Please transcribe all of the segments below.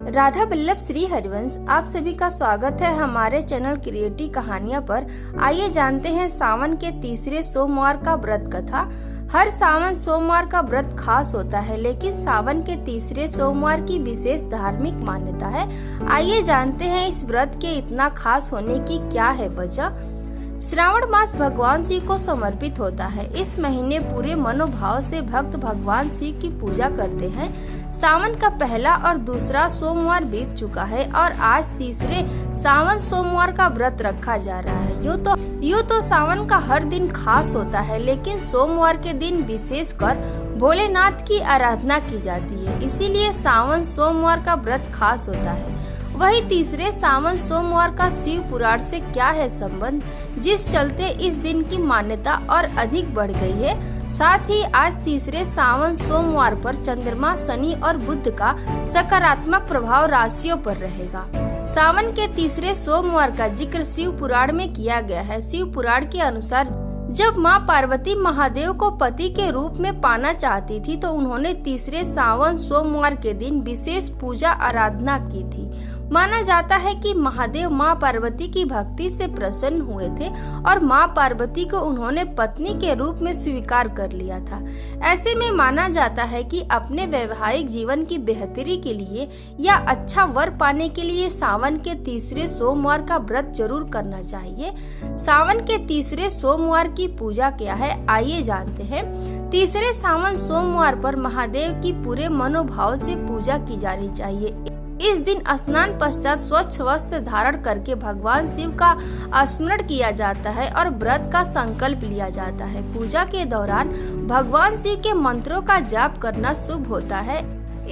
राधा वल्लभ श्री हरिवंश आप सभी का स्वागत है हमारे चैनल क्रिएटिव कहानियां पर। आइए जानते हैं सावन के तीसरे सोमवार का व्रत कथा। हर सावन सोमवार का व्रत खास होता है, लेकिन सावन के तीसरे सोमवार की विशेष धार्मिक मान्यता है। आइए जानते हैं इस व्रत के इतना खास होने की क्या है वजह। श्रावण मास भगवान शिव को समर्पित होता है। इस महीने पूरे मनोभाव से भक्त भगवान शिव की पूजा करते हैं। सावन का पहला और दूसरा सोमवार बीत चुका है और आज तीसरे सावन सोमवार का व्रत रखा जा रहा है। यूँ तो सावन का हर दिन खास होता है, लेकिन सोमवार के दिन विशेष कर भोलेनाथ की आराधना की जाती है, इसीलिए सावन सोमवार का व्रत खास होता है। वही तीसरे सावन सोमवार का शिव पुराण से क्या है संबंध, जिस चलते इस दिन की मान्यता और अधिक बढ़ गई है। साथ ही आज तीसरे सावन सोमवार पर चंद्रमा, शनि और बुध का सकारात्मक प्रभाव राशियों पर रहेगा। सावन के तीसरे सोमवार का जिक्र शिव पुराण में किया गया है। शिव पुराण के अनुसार जब मां पार्वती महादेव को पति के रूप में पाना चाहती थी, तो उन्होंने तीसरे सावन सोमवार के दिन विशेष पूजा आराधना की थी। माना जाता है कि महादेव मां पार्वती की भक्ति से प्रसन्न हुए थे और मां पार्वती को उन्होंने पत्नी के रूप में स्वीकार कर लिया था। ऐसे में माना जाता है कि अपने वैवाहिक जीवन की बेहतरी के लिए या अच्छा वर पाने के लिए सावन के तीसरे सोमवार का व्रत जरूर करना चाहिए। सावन के तीसरे सोमवार की पूजा क्या है, आइए जानते हैं। तीसरे सावन सोमवार पर महादेव की पूरे मनोभाव से पूजा की जानी चाहिए। इस दिन स्नान पश्चात स्वच्छ वस्त्र धारण करके भगवान शिव का स्मरण किया जाता है और व्रत का संकल्प लिया जाता है। पूजा के दौरान भगवान शिव के मंत्रों का जाप करना शुभ होता है।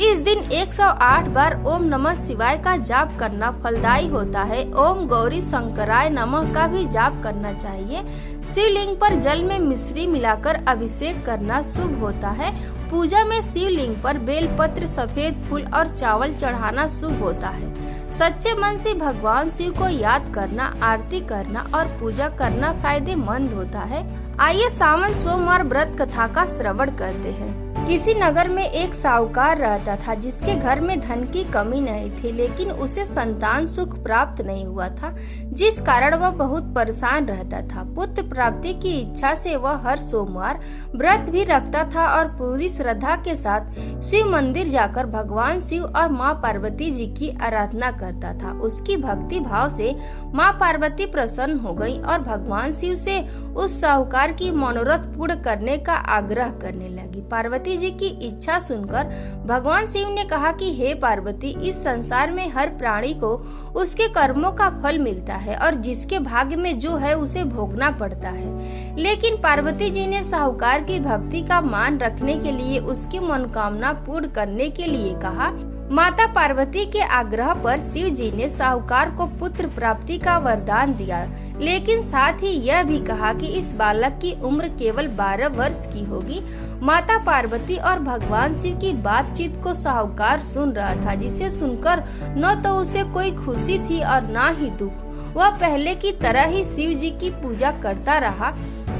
इस दिन 108 बार ओम नमः शिवाय का जाप करना फलदायी होता है। ओम गौरी शंकराय नमः का भी जाप करना चाहिए। शिवलिंग पर जल में मिश्री मिलाकर अभिषेक करना शुभ होता है। पूजा में शिवलिंग पर बेलपत्र, सफेद फूल और चावल चढ़ाना शुभ होता है। सच्चे मन से भगवान शिव को याद करना, आरती करना और पूजा करना फायदेमंद होता है। आइए सावन सोमवार व्रत कथा का श्रवण करते हैं। किसी नगर में एक साहूकार रहता था, जिसके घर में धन की कमी नहीं थी, लेकिन उसे संतान सुख प्राप्त नहीं हुआ था, जिस कारण वह बहुत परेशान रहता था। पुत्र प्राप्ति की इच्छा से वह हर सोमवार व्रत भी रखता था और पूरी श्रद्धा के साथ शिव मंदिर जाकर भगवान शिव और माँ पार्वती जी की आराधना करता था। उसकी भक्ति भाव से माँ पार्वती प्रसन्न हो गयी और भगवान शिव से उस साहूकार की मनोरथ पूर्ण करने का आग्रह करने लगी। पार्वती जी की इच्छा सुनकर भगवान शिव ने कहा कि हे पार्वती, इस संसार में हर प्राणी को उसके कर्मों का फल मिलता है और जिसके भाग्य में जो है उसे भोगना पड़ता है। लेकिन पार्वती जी ने साहूकार की भक्ति का मान रखने के लिए उसकी मनोकामना पूर्ण करने के लिए कहा। माता पार्वती के आग्रह पर शिव जी ने साहूकार को पुत्र प्राप्ति का वरदान दिया, लेकिन साथ ही यह भी कहा कि इस बालक की उम्र केवल 12 वर्ष की होगी। माता पार्वती और भगवान शिव की बातचीत को साहूकार सुन रहा था, जिसे सुनकर न तो उसे कोई खुशी थी और न ही दुख। वह पहले की तरह ही शिव जी की पूजा करता रहा।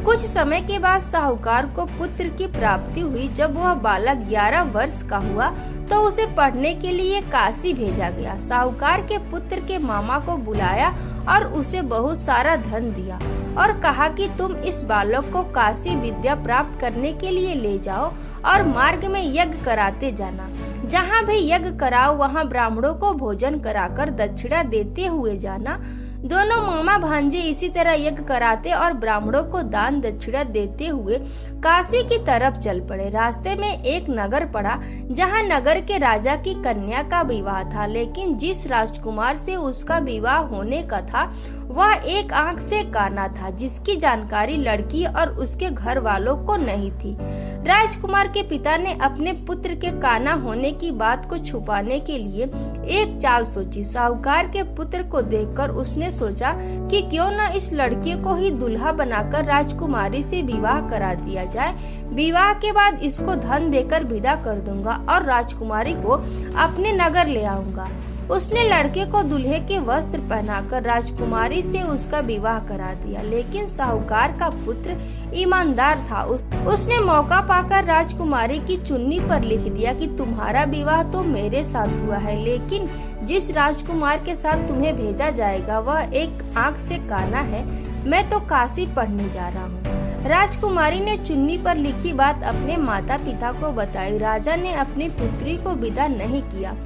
कुछ समय के बाद साहूकार को पुत्र की प्राप्ति हुई। जब वह बालक 11 वर्ष का हुआ तो उसे पढ़ने के लिए काशी भेजा गया। साहूकार के पुत्र के मामा को बुलाया और उसे बहुत सारा धन दिया और कहा कि तुम इस बालक को काशी विद्या प्राप्त करने के लिए ले जाओ और मार्ग में यज्ञ कराते जाना। जहाँ भी यज्ञ कराओ वहाँ ब्राह्मणों को भोजन कराकर दक्षिणा देते हुए जाना। दोनों मामा भांजे इसी तरह यज्ञ कराते और ब्राह्मणों को दान दक्षिणा देते हुए काशी की तरफ चल पड़े। रास्ते में एक नगर पड़ा, जहां नगर के राजा की कन्या का विवाह था, लेकिन जिस राजकुमार से उसका विवाह होने का था वह एक आंख से काना था, जिसकी जानकारी लड़की और उसके घर वालों को नहीं थी। राजकुमार के पिता ने अपने पुत्र के काना होने की बात को छुपाने के लिए एक चाल सोची। साहूकार के पुत्र को देखकर उसने सोचा कि क्यों न इस लड़के को ही दुल्हा बनाकर राजकुमारी से विवाह करा दिया जाए। विवाह के बाद इसको धन देकर विदा कर दूंगा और राजकुमारी को अपने नगर ले आऊंगा। उसने लड़के को दूल्हे के वस्त्र पहनाकर राजकुमारी से उसका विवाह करा दिया, लेकिन साहूकार का पुत्र ईमानदार था। उसने मौका पाकर राजकुमारी की चुन्नी पर लिख दिया कि तुम्हारा विवाह तो मेरे साथ हुआ है, लेकिन जिस राजकुमार के साथ तुम्हें भेजा जाएगा वह एक आंख से काना है। मैं तो काशी पढ़ने जा रहा हूँ। राजकुमारी ने चुन्नी पर लिखी बात अपने माता पिता को बताई। राजा ने अपनी पुत्री को विदा नहीं किया।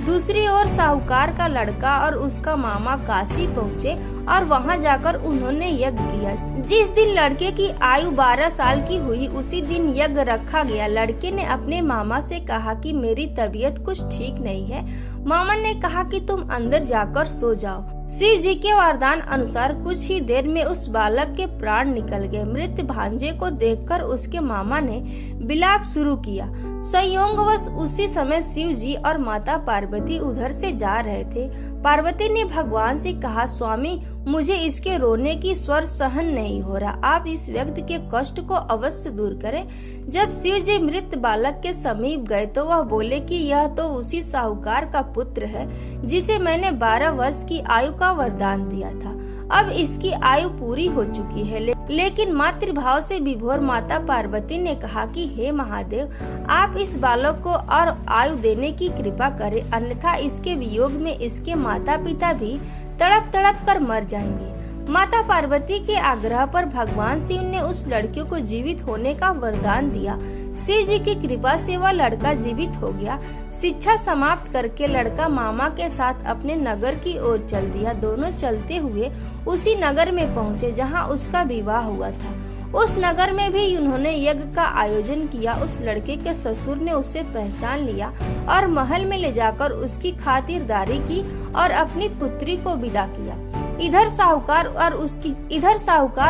दूसरी ओर साहूकार का लड़का और उसका मामा काशी पहुँचे और वहां जाकर उन्होंने यज्ञ किया। जिस दिन लड़के की आयु 12 साल की हुई उसी दिन यज्ञ रखा गया। लड़के ने अपने मामा से कहा कि मेरी तबीयत कुछ ठीक नहीं है। मामा ने कहा कि तुम अंदर जाकर सो जाओ। शिव जी के वरदान अनुसार कुछ ही देर में उस बालक के प्राण निकल गए। मृत भांजे को देखकर उसके मामा ने विलाप शुरू किया। संयोगवश उसी समय शिव जी और माता पार्वती उधर से जा रहे थे। पार्वती ने भगवान से कहा, स्वामी मुझे इसके रोने की स्वर सहन नहीं हो रहा, आप इस व्यक्ति के कष्ट को अवश्य दूर करें। जब शिव जी मृत बालक के समीप गए तो वह बोले कि यह तो उसी साहूकार का पुत्र है जिसे मैंने 12 वर्ष की आयु का वरदान दिया था। अब इसकी आयु पूरी हो चुकी है। लेकिन मातृभाव से विभोर माता पार्वती ने कहा कि हे महादेव, आप इस बालक को और आयु देने की कृपा करें, अन्यथा इसके वियोग में इसके माता पिता भी तड़प तड़प कर मर जाएंगे। माता पार्वती के आग्रह पर भगवान शिव ने उस लड़के को जीवित होने का वरदान दिया। शिव जी की कृपा से वह लड़का जीवित हो गया। शिक्षा समाप्त करके लड़का मामा के साथ अपने नगर की ओर चल दिया। दोनों चलते हुए उसी नगर में पहुँचे जहाँ उसका विवाह हुआ था। उस नगर में भी उन्होंने यज्ञ का आयोजन किया। उस लड़के के ससुर ने उसे पहचान लिया और महल में ले जाकर उसकी खातिरदारी की और अपनी पुत्री को विदा किया। इधर साहूकार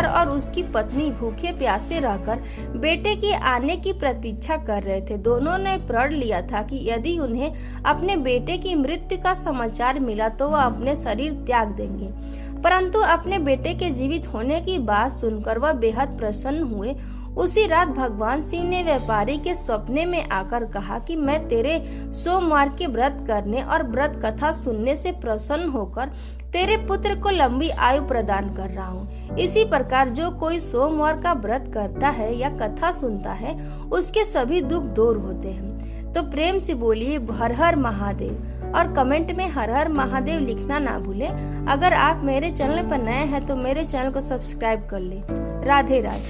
और उसकी पत्नी भूखे प्यासे रहकर बेटे के आने की प्रतीक्षा कर रहे थे। दोनों ने प्रण लिया था कि यदि उन्हें अपने बेटे की मृत्यु का समाचार मिला तो वह अपने शरीर त्याग देंगे। परंतु अपने बेटे के जीवित होने की बात सुनकर वह बेहद प्रसन्न हुए। उसी रात भगवान शिव ने व्यापारी के सपने में आकर कहा कि मैं तेरे सोमवार के व्रत करने और व्रत कथा सुनने से प्रसन्न होकर तेरे पुत्र को लंबी आयु प्रदान कर रहा हूँ। इसी प्रकार जो कोई सोमवार का व्रत करता है या कथा सुनता है उसके सभी दुख दूर होते हैं। तो प्रेम से बोलिए हर हर महादेव और कमेंट में हर हर महादेव लिखना ना भूले। अगर आप मेरे चैनल पर नए हैं तो मेरे चैनल को सब्सक्राइब कर ले। राधे राधे।